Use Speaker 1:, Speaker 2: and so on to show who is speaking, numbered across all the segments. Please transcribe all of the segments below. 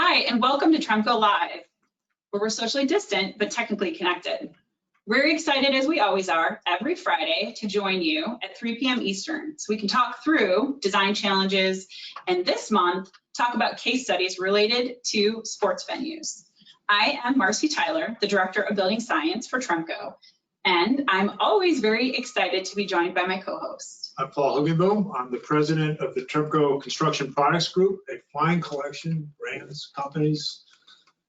Speaker 1: Hi, and welcome to Tremco Live, where we're socially distant but technically connected. We're excited, as we always are, every Friday to join you at 3 p.m. Eastern so we can talk through design challenges and this month talk about case studies related to sports venues. I am Marcy Tyler, the Director of Building Science for Tremco, and I'm always very excited to be joined by my co-host.
Speaker 2: I'm Paul Hugenboom. I'm the president of the Tremco Construction Products Group, a fine collection, brands, companies,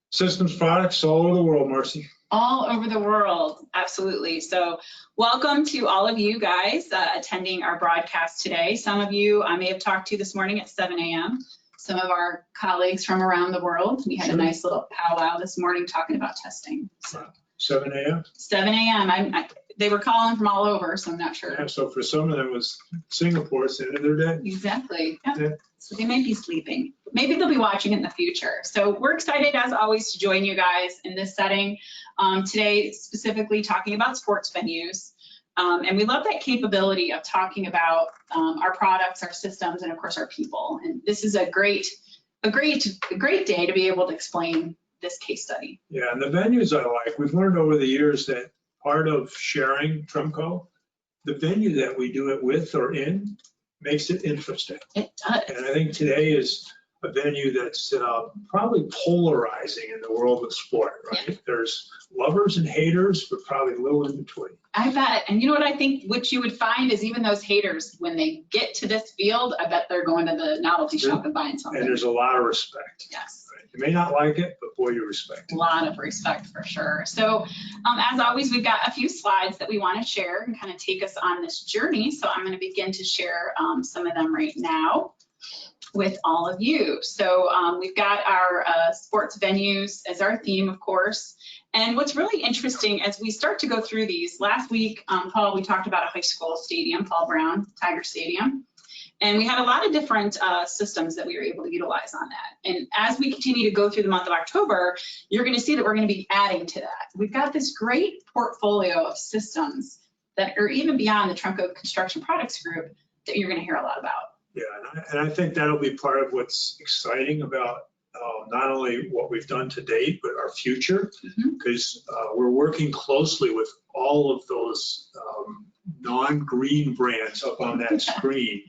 Speaker 2: systems products all over the world, Marcy.
Speaker 1: All over the world, absolutely. So welcome to all of you guys attending our broadcast today. Some of you I may have talked to this morning at 7 a.m. Some of our colleagues from around the world. We had a nice little powwow this morning talking about testing. So
Speaker 2: 7 a.m.?
Speaker 1: 7 a.m. They were calling from all over, so I'm not sure.
Speaker 2: Yeah, so for some of them it was Singapore, it's the end of their day.
Speaker 1: Exactly. Yeah. So they may be sleeping. Maybe they'll be watching in the future. So we're excited, as always, to join you guys in this setting. Today, specifically talking about sports venues. And we love that capability of talking about our products, our systems, and of course, our people. And this is a great day to be able to explain this case study.
Speaker 2: Yeah, and the venues I like, we've learned over the years that part of sharing Tremco, the venue that we do it with or in makes it interesting.
Speaker 1: It does.
Speaker 2: And I think today is a venue that's probably polarizing in the world of sport, right? Yeah. There's lovers and haters, but probably a little in between.
Speaker 1: I bet. And you know what I think, what you would find is even those haters, when they get to this field, I bet they're going to the novelty shop and buying something.
Speaker 2: And there's a lot of respect.
Speaker 1: Yes.
Speaker 2: You may not like it, but boy, you respect it.
Speaker 1: A lot of respect for sure. So as always, we've got a few slides that we want to share and kind of take us on this journey. So I'm going to begin to share some of them right now with all of you. So we've got our sports venues as our theme, of course. And what's really interesting as we start to go through these, last week, Paul, we talked about a high school stadium, Paul Brown Tiger Stadium. And we had a lot of different systems that we were able to utilize on that. And as we continue to go through the month of October, you're going to see that we're going to be adding to that. We've got this great portfolio of systems that are even beyond the Tremco Construction Products Group that you're going to hear a lot about.
Speaker 2: Yeah, and I think that'll be part of what's exciting about not only what we've done to date, but our future, because we're working closely with all of those non-green brands up on that screen,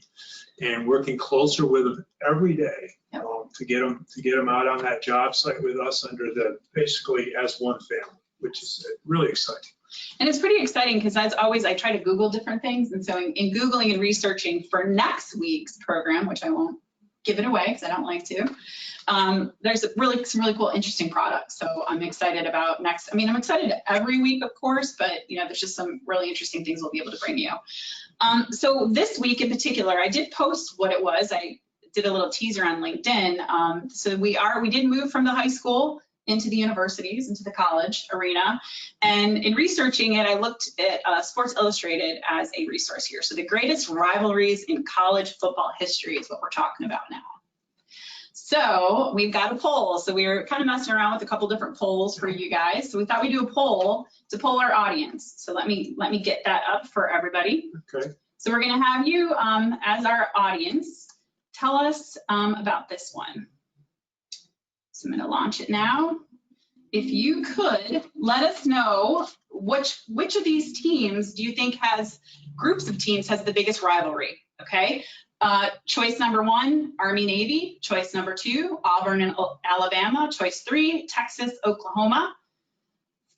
Speaker 2: and working closer with them every day to get them out on that job site with us under the basically as one family, which is really exciting.
Speaker 1: And it's pretty exciting because, as always, I try to Google different things. And so in Googling and researching for next week's program, which I won't give it away because I don't like to, there's some really cool, interesting products. So I'm excited about next. I mean, I'm excited every week, of course, but there's just some really interesting things we'll be able to bring you. So this week in particular, I did post what it was. I did a little teaser on LinkedIn. So we did move from the high school into the universities, into the college arena. And in researching it, I looked at Sports Illustrated as a resource here. So the greatest rivalries in college football history is what we're talking about now. So we've got a poll. So we were kind of messing around with a couple different polls for you guys. So we thought we'd do a poll to poll our audience. So let me get that up for everybody.
Speaker 2: Okay.
Speaker 1: So we're gonna have you as our audience tell us about this one. So I'm going to launch it now. If you could let us know which of these teams do you think groups of teams has the biggest rivalry, okay? Choice number 1, Army Navy. Choice number 2, Auburn and Alabama. Choice 3, Texas, Oklahoma.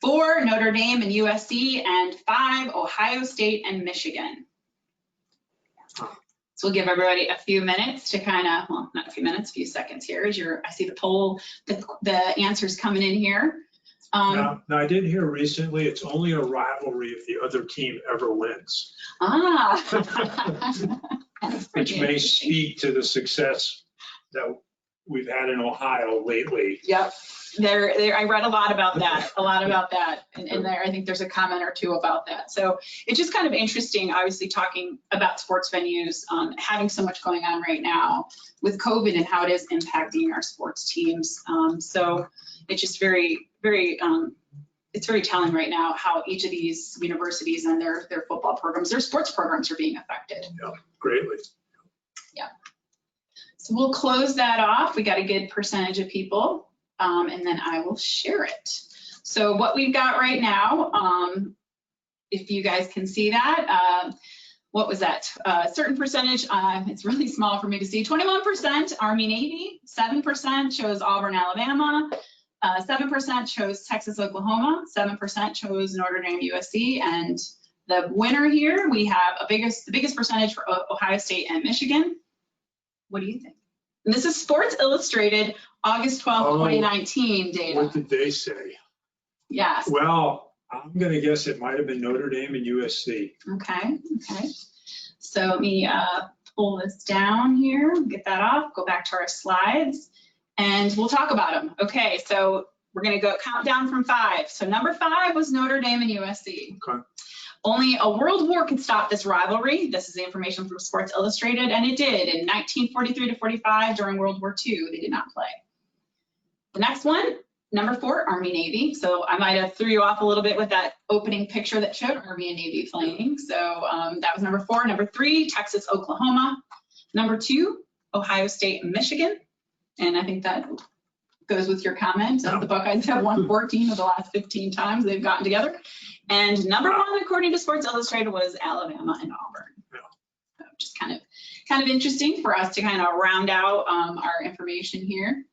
Speaker 1: 4, Notre Dame and USC. And 5, Ohio State and Michigan. So we'll give everybody a few minutes to kind of, well, not a few minutes, a few seconds here as I see the poll, the answers coming in here.
Speaker 2: Now, I did hear recently it's only a rivalry if the other team ever wins. Which may speak to the success that we've had in Ohio lately.
Speaker 1: Yep. I read a lot about that, and there, I think there's a comment or two about that. So it's just kind of interesting, obviously, talking about sports venues, having so much going on right now with COVID and how it is impacting our sports teams. So it's just very it's very telling right now how each of these universities and their football programs, their sports programs are being affected.
Speaker 2: Yeah, greatly.
Speaker 1: Yeah. So we'll close that off. We got a good percentage of people, and then I will share it. So what we've got right now, if you guys can see that, what was that? Certain percentage, it's really small for me to see. 21% Army Navy, 7% chose Auburn, Alabama, 7% chose Texas, Oklahoma, 7% chose Notre Dame USC, and the winner here, we have the biggest percentage for Ohio State and Michigan. What do you think? And this is Sports Illustrated, August 12th, 2019 data.
Speaker 2: What did they say?
Speaker 1: Yes.
Speaker 2: Well, I'm going to guess it might have been Notre Dame and USC.
Speaker 1: Okay. So let me pull this down here, get that off, go back to our slides, and we'll talk about them. Okay, so we're going to go count down from 5. So number 5 was Notre Dame and USC.
Speaker 2: Okay.
Speaker 1: Only a world war could stop this rivalry. This is the information from Sports Illustrated, and it did. In 1943 to 45, during World War II, they did not play. The next one, number 4, Army Navy. So I might have threw you off a little bit with that opening picture that showed Army and Navy playing. So that was number 4. Number 3, Texas, Oklahoma. Number 2, Ohio State and Michigan. And I think that goes with your comment. The Buckeyes have won 14 of the last 15 times they've gotten together. And number 1, according to Sports Illustrated, was Alabama and Auburn. So just kind of interesting for us to kind of round out our information here.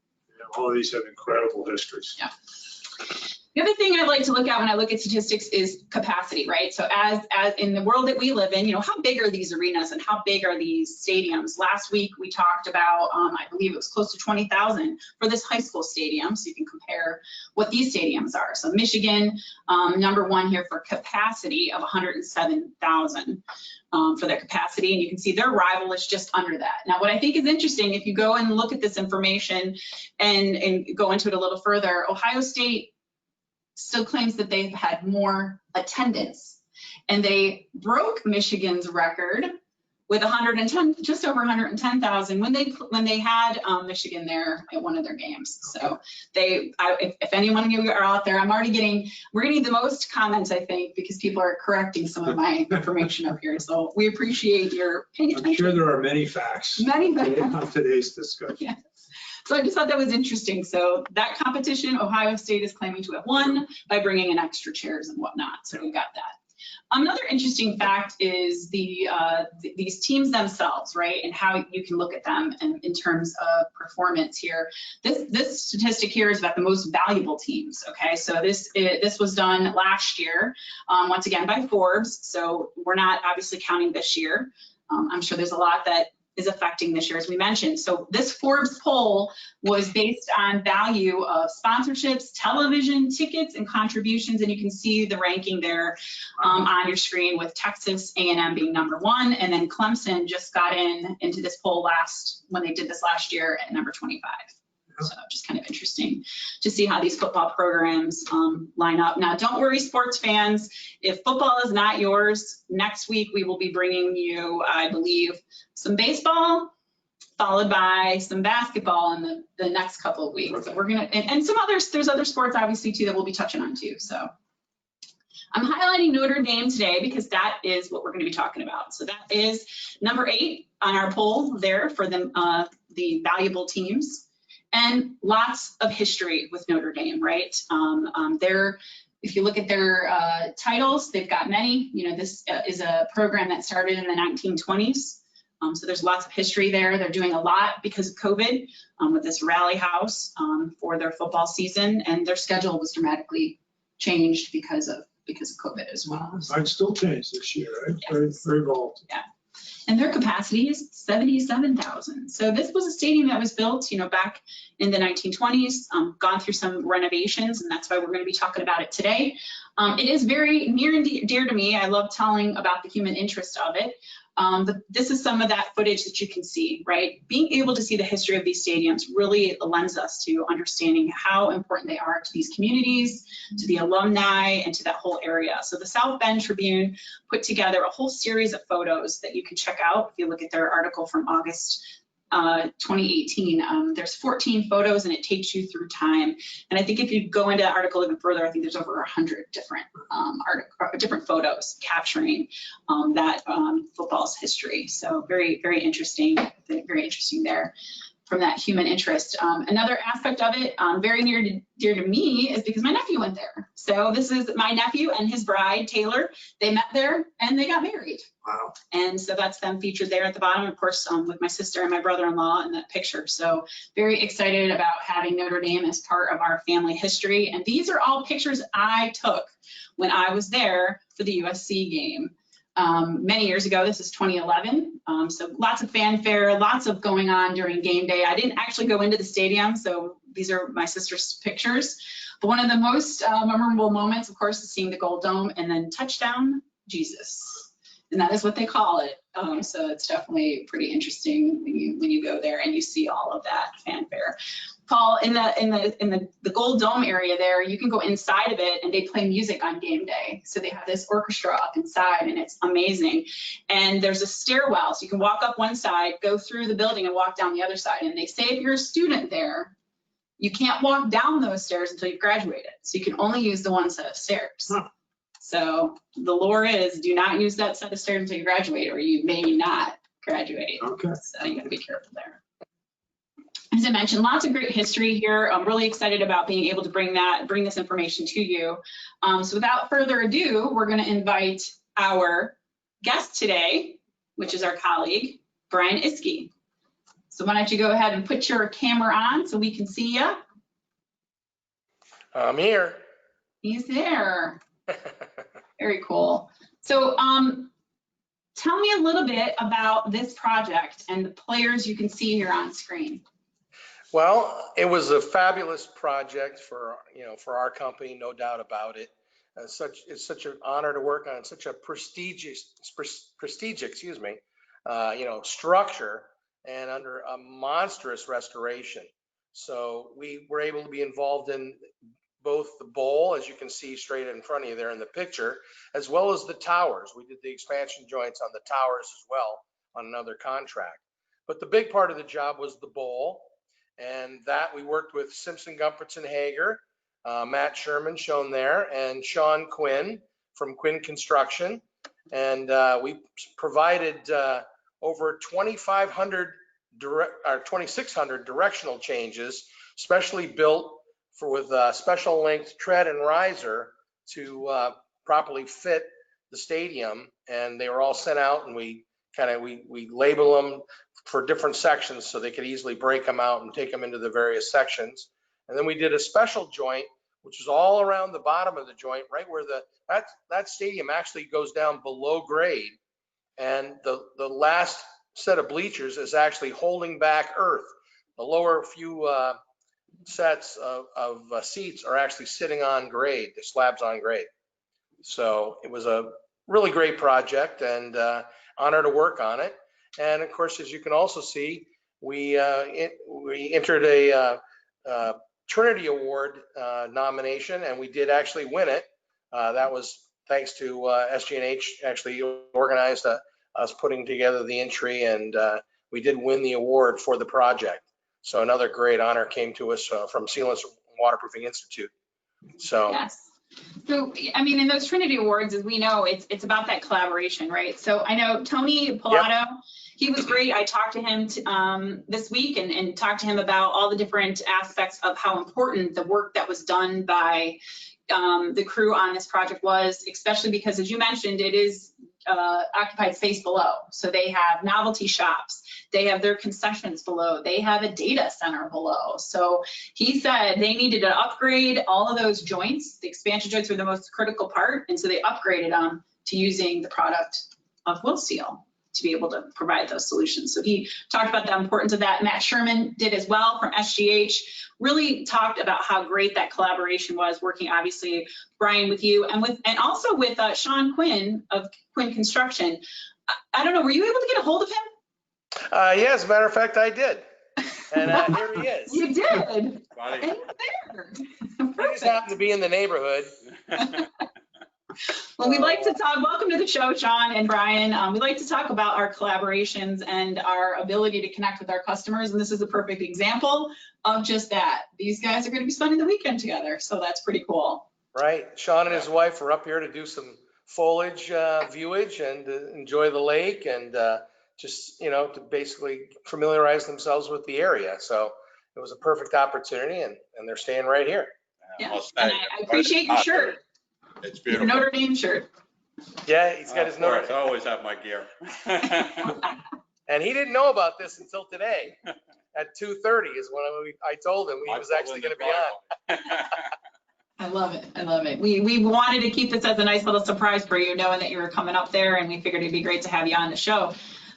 Speaker 2: All of these have incredible histories.
Speaker 1: Yeah. The other thing I like to look at when I look at statistics is capacity, right? So as in the world that we live in, how big are these arenas and how big are these stadiums? Last week we talked about, I believe it was close to 20,000 for this high school stadium. So you can compare what these stadiums are. So Michigan, number 1 here for capacity of 107,000 for their capacity. And you can see their rival is just under that. Now, what I think is interesting, if you go and look at this information and go into it a little further, Ohio State still claims that they've had more attendance, and they broke Michigan's record with 110, just over 110,000 when they had Michigan there at one of their games. So if anyone of you are out there, we're getting the most comments, I think, because people are correcting some of my information up here. So we appreciate your paying attention.
Speaker 2: I'm sure there are many facts.
Speaker 1: Many facts
Speaker 2: on today's discussion.
Speaker 1: Yeah. So I just thought that was interesting. So that competition, Ohio State is claiming to have won by bringing in extra chairs and whatnot. So we got that. Another interesting fact is these teams themselves, right, and how you can look at them in terms of performance here. This statistic here is about the most valuable teams. Okay, so this was done last year, once again by Forbes. So we're not obviously counting this year. I'm sure there's a lot that is affecting this year, as we mentioned. So this Forbes poll was based on value of sponsorships, television, tickets, and contributions, and you can see the ranking there on your screen, with Texas A&M being number 1, and then Clemson just got into this poll when they did this last year at number 25. So just kind of interesting to see how these football programs line up. Now, don't worry, sports fans, if football is not yours, next week we will be bringing you, I believe, some baseball, followed by some basketball in the next couple of weeks. So we're gonna, and some others, there's other sports obviously too that we'll be touching on too. So I'm highlighting Notre Dame today because that is what we're going to be talking about. So that is number 8 on our poll there for the valuable teams. And lots of history with Notre Dame, right? If you look at their titles, they've got many. This is a program that started in the 1920s. So there's lots of history there. They're doing a lot because of COVID with this rally house for their football season, and their schedule was dramatically changed because of COVID as well.
Speaker 2: Might still change this year, right?
Speaker 1: Yes.
Speaker 2: Very volatile.
Speaker 1: Yeah. And their capacity is 77,000. So this was a stadium that was built, back in the 1920s, gone through some renovations, and that's why we're going to be talking about it today. It is very near and dear to me. I love telling about the human interest of it. This is some of that footage that you can see, right? Being able to see the history of these stadiums really lends us to understanding how important they are to these communities, to the alumni, and to that whole area. So the South Bend Tribune put together a whole series of photos that you can check out if you look at their article from August 2018. There's 14 photos and it takes you through time. And I think if you go into the article even further, I think there's over 100 different photos capturing that football's history. So very, very interesting there from that human interest. Another aspect of it, very near to dear to me, is because my nephew went there. So this is my nephew and his bride, Taylor. They met there and they got married.
Speaker 2: Wow.
Speaker 1: And so that's them featured there at the bottom, of course, with my sister and my brother-in-law in that picture. So very excited about having Notre Dame as part of our family history. And these are all pictures I took when I was there for the USC game. Many years ago. This is 2011. So lots of fanfare, lots of going on during game day. I didn't actually go into the stadium, so these are my sister's pictures. But one of the most memorable moments, of course, is seeing the Gold Dome and then touchdown Jesus. And that is what they call it. So it's definitely pretty interesting when you go there and you see all of that fanfare. Paul, in the Gold Dome area there, you can go inside of it and they play music on game day. So they have this orchestra up inside and it's amazing. And there's a stairwell, so you can walk up one side, go through the building and walk down the other side. And they say if you're a student there, you can't walk down those stairs until you've graduated. So you can only use the one set of stairs. Huh. So the lore is do not use that set of stairs until you graduate or you may not graduate. Okay. So you gotta be careful there. As I mentioned, lots of great history here. I'm really excited about being able to bring this information to you. So without further ado, we're going to invite our guest today, which is our colleague, Brian Iskey. So why don't you go ahead and put your camera on so we can see you?
Speaker 3: I'm here.
Speaker 1: He's there. Very cool. So tell me a little bit about this project and the players you can see here on screen.
Speaker 3: Well, it was a fabulous project for our company, no doubt about it. It's such an honor to work on such a prestigious, structure and under a monstrous restoration. So we were able to be involved in both the bowl, as you can see straight in front of you there in the picture, as well as the towers. We did the expansion joints on the towers as well on another contract. But the big part of the job was the bowl. And that we worked with Simpson, Gumpertson, Hager, Matt Sherman shown there, and Sean Quinn from Quinn Construction. And we provided over 2,600 directional changes, specially built with special length tread and riser to properly fit the stadium. And they were all sent out, and we label them for different sections so they could easily break them out and take them into the various sections. And then we did a special joint, which is all around the bottom of the joint, right where that stadium actually goes down below grade. And the last set of bleachers is actually holding back earth. The lower few sets of seats are actually sitting on grade, the slabs on grade. So it was a really great project and honor to work on it. And of course, as you can also see, we entered a Trinity Award nomination, and we did actually win it. That was thanks to SG&H actually organized us putting together the entry, and we did win the award for the project. So another great honor came to us from Sealants Waterproofing Institute. So. Yes.
Speaker 1: So, I mean, in those Trinity Awards, as we know, it's about that collaboration, right? So I know Tony Pilato, yep. He was great. I talked to him this week and talked to him about all the different aspects of how important the work that was done by the crew on this project was, especially because, as you mentioned, it is occupied space below. So they have novelty shops, they have their concessions below, they have a data center below. So he said they needed to upgrade all of those joints. The expansion joints were the most critical part, and so they upgraded them to using the product of Will Seal to be able to provide those solutions. So he talked about the importance of that. Matt Sherman did as well from SGH, really talked about how great that collaboration was, working obviously, Brian, with you and also with Sean Quinn of Quinn Construction. I don't know, were you able to get a hold of him?
Speaker 3: Yeah, as a matter of fact, I did. And here he is.
Speaker 1: You did? And he's there.
Speaker 3: He just happened to be in the neighborhood.
Speaker 1: Well, we'd like to talk, welcome to the show, Sean and Brian. We'd like to talk about our collaborations and our ability to connect with our customers. And this is a perfect example of just that. These guys are going to be spending the weekend together. So that's pretty cool.
Speaker 3: Right. Sean and his wife are up here to do some foliage viewage and enjoy the lake and just, to basically familiarize themselves with the area. So it was a perfect opportunity and they're staying right here.
Speaker 1: Yeah. And I appreciate your shirt.
Speaker 4: It's beautiful.
Speaker 1: Your Notre Dame shirt.
Speaker 3: Yeah, he's got his Notre
Speaker 4: Dame. I always have my gear.
Speaker 3: And he didn't know about this until today at 2:30 is when I told him he was actually going to be on.
Speaker 1: I love it. I love it. We wanted to keep this as a nice little surprise for you, knowing that you were coming up there, and we figured it'd be great to have you on the show.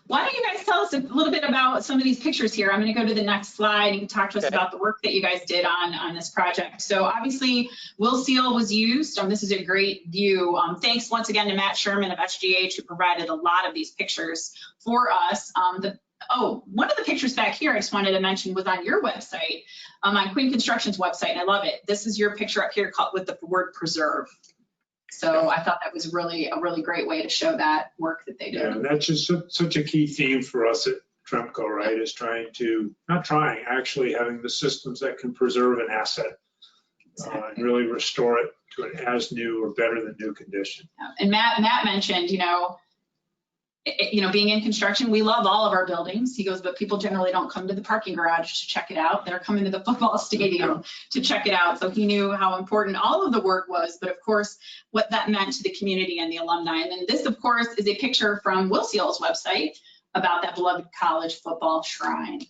Speaker 1: Why don't you guys tell us a little bit about some of these pictures here? I'm going to go to the next slide and talk to us about the work that you guys did on this project. So obviously, Will Seal was used. This is a great view. Thanks once again to Matt Sherman of SGH, who provided a lot of these pictures for us. One of the pictures back here I just wanted to mention was on your website, on Queen Construction's website, and I love it. This is your picture up here with the word preserve. So I thought that was a really great way to show that work that they do.
Speaker 2: Yeah, and that's just such a key theme for us at Tremco, right? Is actually having the systems that can preserve an asset and really restore it to an as new or better than new condition.
Speaker 1: Yeah. And Matt mentioned, being in construction, we love all of our buildings. He goes, but people generally don't come to the parking garage to check it out. They're coming to the football stadium to check it out. So he knew how important all of the work was, but of course, what that meant to the community and the alumni. And then this, of course, is a picture from Will Seal's website about that beloved college football shrine.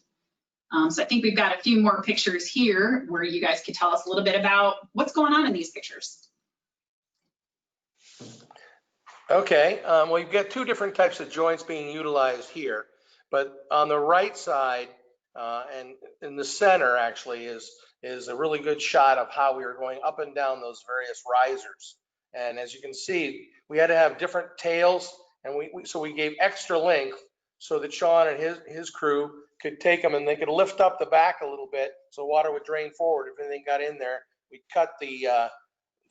Speaker 1: So I think we've got a few more pictures here where you guys could tell us a little bit about what's going on in these pictures.
Speaker 3: Okay, well, you've got two different types of joints being utilized here, but on the right side and in the center actually is a really good shot of how we were going up and down those various risers. And as you can see, we had to have different tails, and so we gave extra length so that Sean and his crew could take them and they could lift up the back a little bit so water would drain forward. If anything got in there, we cut the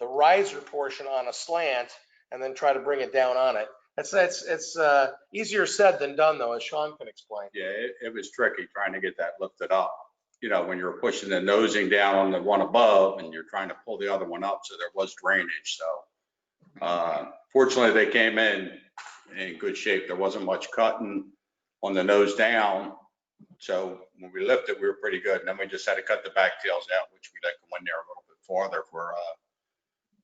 Speaker 3: riser portion on a slant and then try to bring it down on it. It's easier said than done, though, as Sean can explain.
Speaker 4: Yeah, it was tricky trying to get that lifted up. When you're pushing the nosing down on the one above and you're trying to pull the other one up, so there was drainage. So fortunately, they came in good shape. There wasn't much cutting on the nose down. So when we lifted, we were pretty good. And then we just had to cut the back tails out, which we let go in there a little bit farther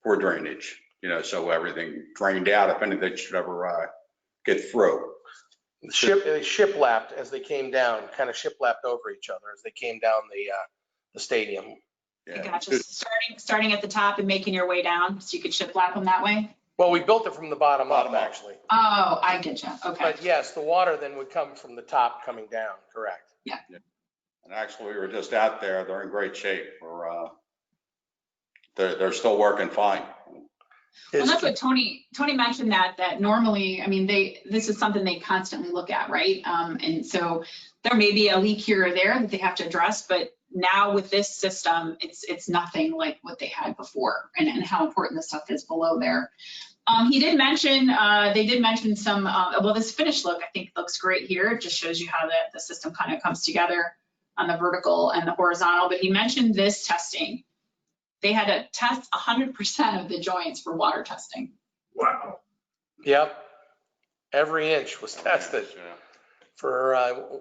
Speaker 4: for drainage. So everything drained out if anything should ever get through.
Speaker 3: They shiplapped as they came down, kind of shiplapped over each other as they came down the stadium.
Speaker 1: Yeah. Gotcha. Starting at the top and making your way down, so you could shiplap them that way?
Speaker 3: Well, we built it from the bottom up, actually.
Speaker 1: Oh, I get you. Okay.
Speaker 3: But yes, the water then would come from the top coming down, correct?
Speaker 1: Yeah.
Speaker 4: And actually, we were just out there. They're in great shape. They're still working fine.
Speaker 1: Well, that's what Tony mentioned, that normally, this is something they constantly look at, right? And so there may be a leak here or there that they have to address, but now with this system, it's nothing like what they had before, and how important this stuff is below there. He did mention, they did mention some, this finished look, I think looks great here. It just shows you how the system kind of comes together on the vertical and the horizontal, but he mentioned this testing. They had to test 100% of the joints for water testing.
Speaker 2: Wow.
Speaker 3: Yep. Every inch was tested for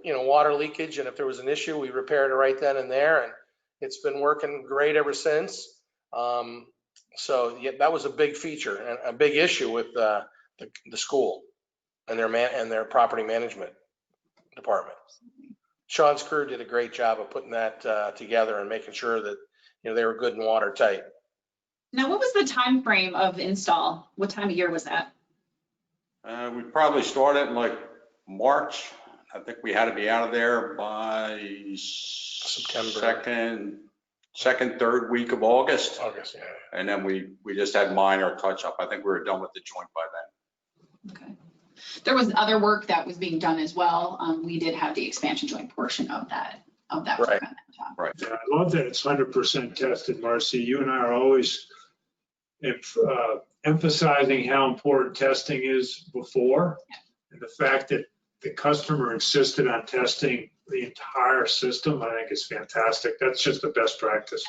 Speaker 3: water leakage, and if there was an issue, we repaired it right then and there, and it's been working great ever since. So yeah, that was a big feature and a big issue with the school and their property management department. Sean's crew did a great job of putting that together and making sure that they were good and watertight.
Speaker 1: Now, what was the time frame of install? What time of year was that?
Speaker 4: We probably started in like March. I think we had to be out of there by September. Second, third week of August.
Speaker 3: August, yeah.
Speaker 4: And then we just had minor touch up. I think we were done with the joint by then.
Speaker 1: Okay. There was other work that was being done as well. We did have the expansion joint portion of that work
Speaker 3: right.
Speaker 1: on that job.
Speaker 4: Right.
Speaker 2: Yeah, I love that it's 100% tested, Marcy. You and I are always emphasizing how important testing is before, and the fact that the customer insisted on testing the entire system, I think is fantastic. That's just the best practice.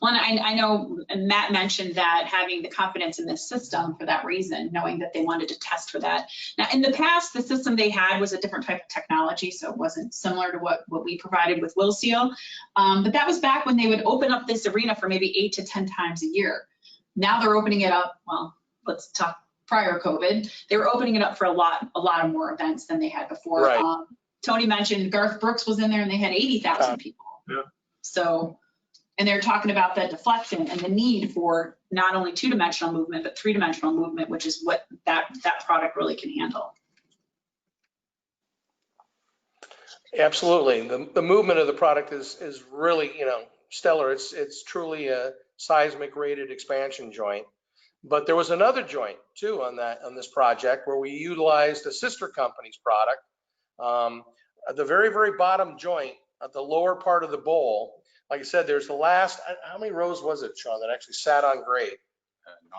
Speaker 1: Well, I know Matt mentioned that having the confidence in this system for that reason, knowing that they wanted to test for that. Now, in the past, the system they had was a different type of technology, so it wasn't similar to what we provided with Will Seal. But that was back when they would open up this arena for maybe 8 to 10 times a year. Now they're opening it up, well, let's talk prior COVID, they were opening it up for a lot of more events than they had before.
Speaker 3: Right.
Speaker 1: Tony mentioned Garth Brooks was in there and they had 80,000 people.
Speaker 2: Yeah.
Speaker 1: So, and they're talking about the deflection and the need for not only 2-dimensional movement, but 3-dimensional movement, which is what that product really can handle.
Speaker 3: Absolutely. The movement of the product is really, stellar. It's truly a seismic rated expansion joint. But there was another joint too on this project where we utilized a sister company's product. At the very, very bottom joint at the lower part of the bowl, like I said, there's the last, how many rows was it, Sean, that actually sat on grade?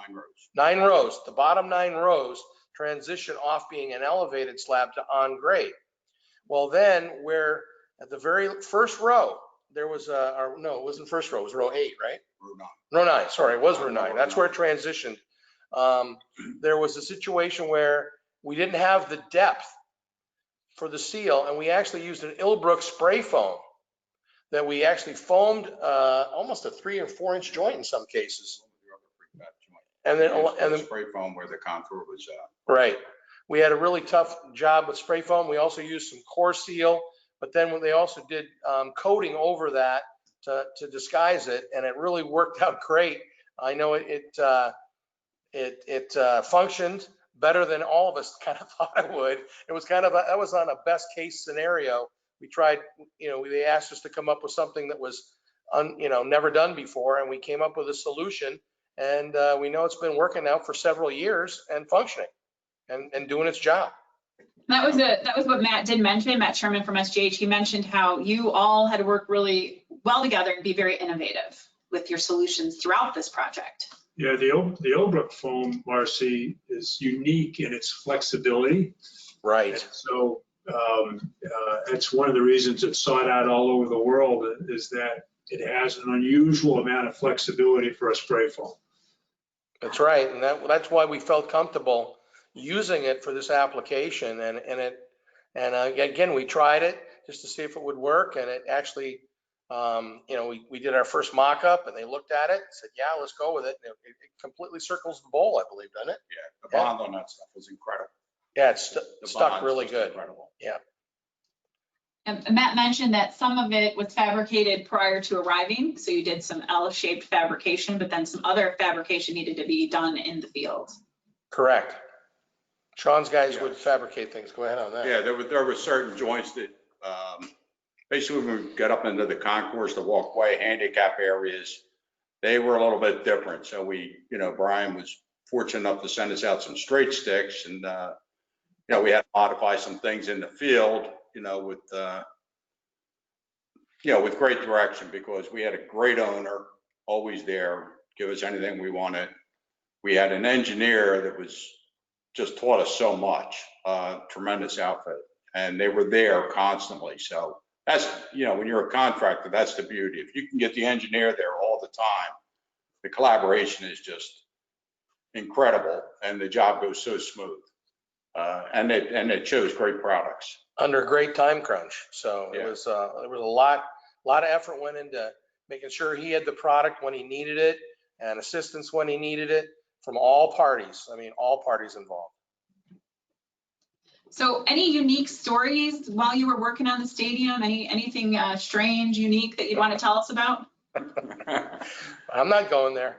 Speaker 4: 9 rows.
Speaker 3: 9 rows. The bottom 9 rows transition off being an elevated slab to on grade. Well, then where at the very first row, there was no, it wasn't first row, it was row 8, right? Row 9, sorry, it was row 9. That's where it transitioned. There was a situation where we didn't have the depth for the seal, and we actually used an Illbrook spray foam that we actually foamed almost a 3 or 4 inch joint in some cases. And then
Speaker 4: spray foam where the contour was
Speaker 3: right. We had a really tough job with spray foam. We also used some core seal, but then they also did coating over that to disguise it, and it really worked out great. I know it functioned better than all of us kind of thought it would. It was kind of that was on a best case scenario. We tried, they asked us to come up with something that was never done before, and we came up with a solution. And we know it's been working now for several years and functioning and doing its job.
Speaker 1: That was what Matt did mention, Matt Sherman from SGH. He mentioned how you all had to work really well together and be very innovative with your solutions throughout this project.
Speaker 2: Yeah, the Illbrook foam, Marcy, is unique in its flexibility.
Speaker 3: Right.
Speaker 2: And so it's one of the reasons it's sought out all over the world, is that it has an unusual amount of flexibility for a spray foam.
Speaker 3: That's right, and that's why we felt comfortable using it for this application. And again, we tried it just to see if it would work, and it actually, we did our first mock-up, and they looked at it and said, yeah, let's go with it. And it completely circles the bowl, I believe, doesn't it?
Speaker 4: Yeah, the bond on that stuff was incredible.
Speaker 3: Yeah, it's stuck really good.
Speaker 4: Incredible.
Speaker 3: Yeah.
Speaker 1: And Matt mentioned that some of it was fabricated prior to arriving. So you did some L-shaped fabrication, but then some other fabrication needed to be done in the field.
Speaker 3: Correct. Sean's guys would fabricate things. Go ahead on that.
Speaker 4: Yeah, there were certain joints that basically when we got up into the concourse, the walkway, handicap areas, they were a little bit different. So Brian was fortunate enough to send us out some straight sticks, and we had to modify some things in the field, with great direction, because we had a great owner, always there, give us anything we wanted. We had an engineer that was just taught us so much, tremendous outfit, and they were there constantly. So that's, when you're a contractor, that's the beauty. If you can get the engineer there all the time, the collaboration is just incredible, and the job goes so smooth. And it shows great products
Speaker 3: under a great time crunch. So
Speaker 4: yeah.
Speaker 3: There was a lot of effort went into making sure he had the product when he needed it, and assistance when he needed it from all parties. I mean, all parties involved.
Speaker 1: So any unique stories while you were working on the stadium? Anything strange, unique that you'd want to tell us about?
Speaker 3: I'm not going there.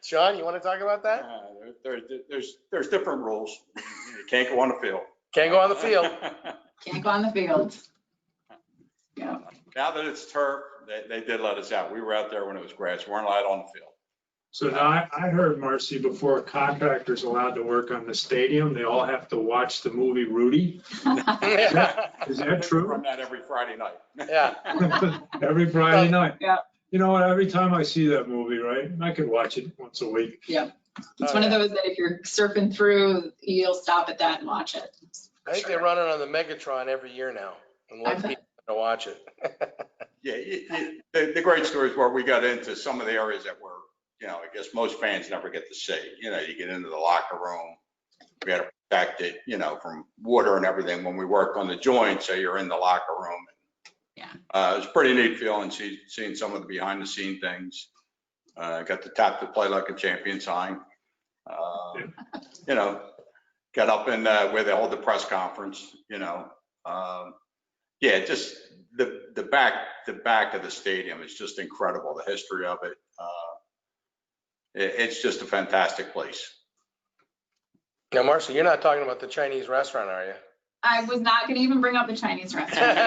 Speaker 3: Sean, you want to talk about that?
Speaker 4: There's different rules. You can't go on the field.
Speaker 3: Can't go on the field.
Speaker 1: Can't go on the field. Yeah.
Speaker 4: Now that it's turf, they did let us out. We were out there when it was grass. We weren't allowed on the field.
Speaker 2: So now I heard, Marcy, before contractors allowed to work on the stadium, they all have to watch the movie Rudy. Is that true?
Speaker 4: Run that every Friday night.
Speaker 3: Yeah.
Speaker 2: Every Friday night.
Speaker 1: Yeah.
Speaker 2: You know what, every time I see that movie, right, I could watch it once a week.
Speaker 1: It's
Speaker 3: Oh,
Speaker 1: one of
Speaker 3: yeah.
Speaker 1: those that if you're surfing through, you'll stop at that and watch it.
Speaker 3: I think they run it on the Megatron every year now and let people to watch it.
Speaker 4: Yeah, the great stories where we got into some of the areas that were, I guess most fans never get to see. You get into the locker room, we had to protect it, from water and everything when we worked on the joint. So you're in the locker room.
Speaker 1: Yeah.
Speaker 4: It was pretty neat feeling, seeing some of the behind the scene things. Got to tap the play like a champion sign. Got up in where they hold the press conference, just the back of the stadium is just incredible. The history of it. It's just a fantastic place.
Speaker 3: Now, Marcia, you're not talking about the Chinese restaurant, are you?
Speaker 1: I was not going to even bring up the Chinese restaurant.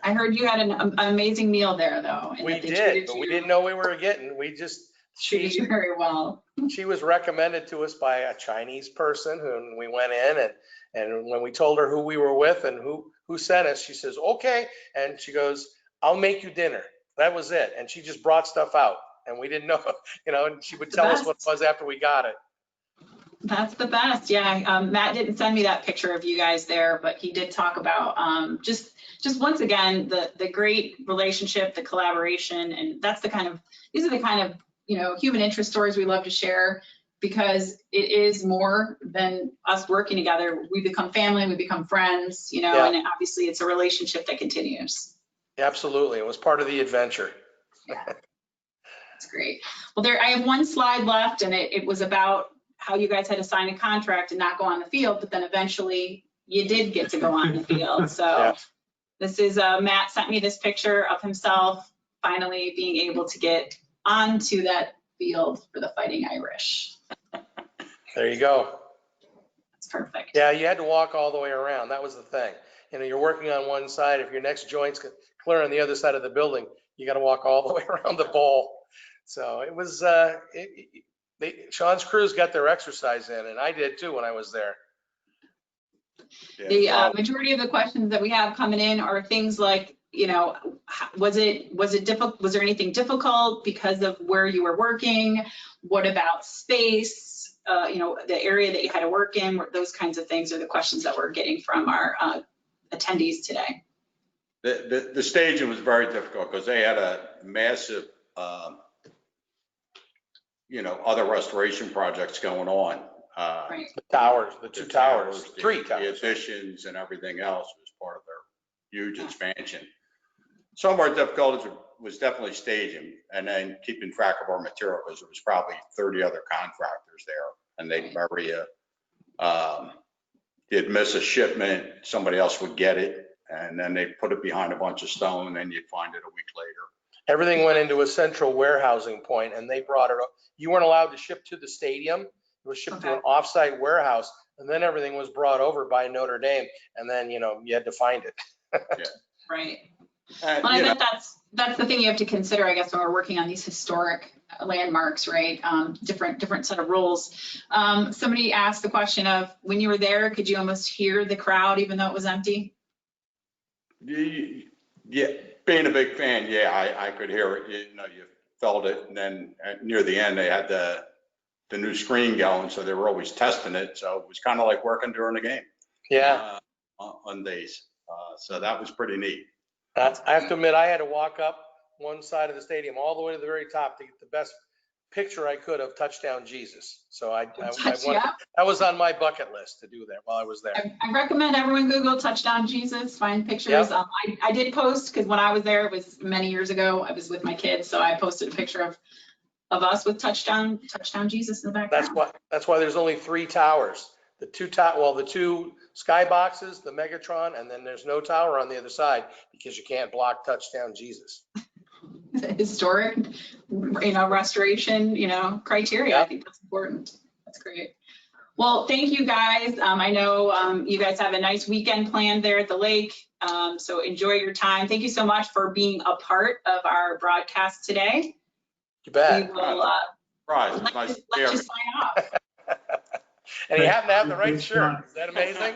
Speaker 1: I heard you had an amazing meal there, though. And
Speaker 3: We
Speaker 1: that they
Speaker 3: did,
Speaker 1: treated
Speaker 3: but
Speaker 1: you-
Speaker 3: we didn't know we were getting. We just,
Speaker 1: treated you very well.
Speaker 3: she was recommended to us by a Chinese person, and we went in, and when we told her who we were with and who sent us, she says, okay. And she goes, I'll make you dinner. That was it. And she just brought stuff out, and we didn't know, and she would tell us what it was after we got it.
Speaker 1: That's the best. Yeah. Matt didn't send me that picture of you guys there, but he did talk about just once again, the great relationship, the collaboration. And that's these are the kind of, human interest stories we love to share, because it is more than us working together. We become family, we become friends, and obviously it's a relationship that continues.
Speaker 3: Absolutely. It was part of the adventure.
Speaker 1: Yeah. That's great. Well, I have one slide left, and it was about how you guys had to sign a contract and not go on the field, but then eventually you did get to go on the field. So This is, Matt sent me this picture of himself finally being able to get onto that field for the Fighting Irish.
Speaker 3: There you go.
Speaker 1: That's perfect.
Speaker 3: Yeah, you had to walk all the way around. That was the thing. You're working on one side. If your next joint's clear on the other side of the building, you got to walk all the way around the ball. So it was, Sean's crews got their exercise in, and I did too when I was there.
Speaker 1: The majority of the questions that we have coming in are things like, was it difficult? Was there anything difficult because of where you were working? What about space? The area that you had to work in, those kinds of things are the questions that we're getting from our attendees today.
Speaker 4: The staging was very difficult because they had a massive, other restoration projects going on.
Speaker 1: Right.
Speaker 3: The towers, the two towers, three towers.
Speaker 4: The additions and everything else was part of their huge expansion. Some of our difficulties was definitely staging and then keeping track of our material, because there was probably 30 other contractors there, and they'd bury you. You'd miss a shipment, somebody else would get it, and then they put it behind a bunch of stone, and you'd find it a week later.
Speaker 3: Everything went into a central warehousing point, and they brought it up. You weren't allowed to ship to the stadium. It was shipped to an offsite warehouse, and then everything was brought over by Notre Dame, and then, you had to find it.
Speaker 1: Right. Well, I bet that's the thing you have to consider, I guess, when we're working on these historic landmarks, right? Different set of rules. Somebody asked the question of, when you were there, could you almost hear the crowd even though it was empty?
Speaker 4: Yeah, being a big fan, I could hear it. You felt it, and then near the end they had the new screen going, so they were always testing it. So it was kind of like working during the game.
Speaker 3: Yeah.
Speaker 4: On days. So that was pretty neat.
Speaker 3: I have to admit, I had to walk up one side of the stadium all the way to the very top to get the best picture I could of Touchdown Jesus. So that was on my bucket list to do that while I was there.
Speaker 1: I recommend everyone Google Touchdown Jesus, find pictures. Yep. I did post, because when I was there, it was many years ago, I was with my kids, so I posted a picture of us with Touchdown Jesus in the background.
Speaker 3: That's why there's only 3 towers. The two skyboxes, the Megatron, and then there's no tower on the other side, because you can't block Touchdown Jesus.
Speaker 1: Historic, restoration, criteria.
Speaker 3: Yep.
Speaker 1: I think that's important. That's great. Well, thank you guys. I know you guys have a nice weekend planned there at the lake. So enjoy your time. Thank you so much for being a part of our broadcast today.
Speaker 3: You bet.
Speaker 1: We will let you sign off.
Speaker 3: And you happen to have the right shirt. Is that amazing?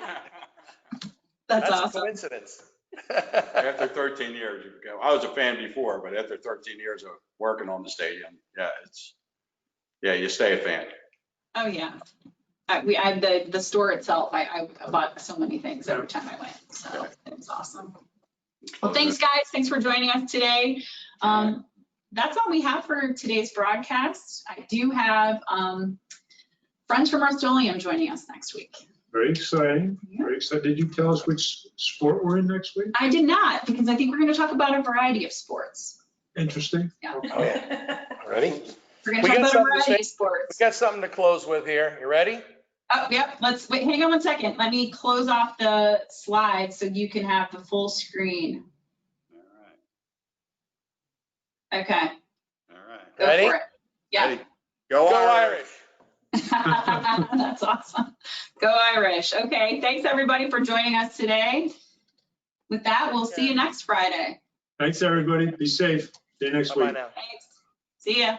Speaker 1: That's awesome.
Speaker 3: A coincidence.
Speaker 4: After 13 years, you go. I was a fan before, but after 13 years of working on the stadium, you stay a fan.
Speaker 1: Oh, yeah. The store itself, I bought so many things every time I went, so it was awesome. Well, thanks, guys. Thanks for joining us today. That's all we have for today's broadcast. I do have friends from Rust-Oleum joining us next week.
Speaker 2: Very exciting. Very excited. Did you tell us which sport we're in next week?
Speaker 1: I did not, because I think we're going to talk about a variety of sports.
Speaker 2: Interesting.
Speaker 1: Yeah.
Speaker 3: Oh, yeah. Ready?
Speaker 1: We're going to talk about a variety of sports.
Speaker 3: We got something to close with here. You ready?
Speaker 1: Oh, yep. Let's wait. Hang on one second. Let me close off the slide so you can have the full screen.
Speaker 4: All
Speaker 1: Okay.
Speaker 4: right. All right.
Speaker 1: Go
Speaker 3: Ready?
Speaker 1: for it. Yeah.
Speaker 4: Ready? Go
Speaker 3: Irish.
Speaker 1: That's awesome. Go Irish. Okay. Thanks everybody for joining us today. With that, we'll see you next Friday.
Speaker 2: Thanks, everybody. Be safe. See you next
Speaker 3: Bye-bye
Speaker 2: week.
Speaker 3: now.
Speaker 1: Thanks. See ya.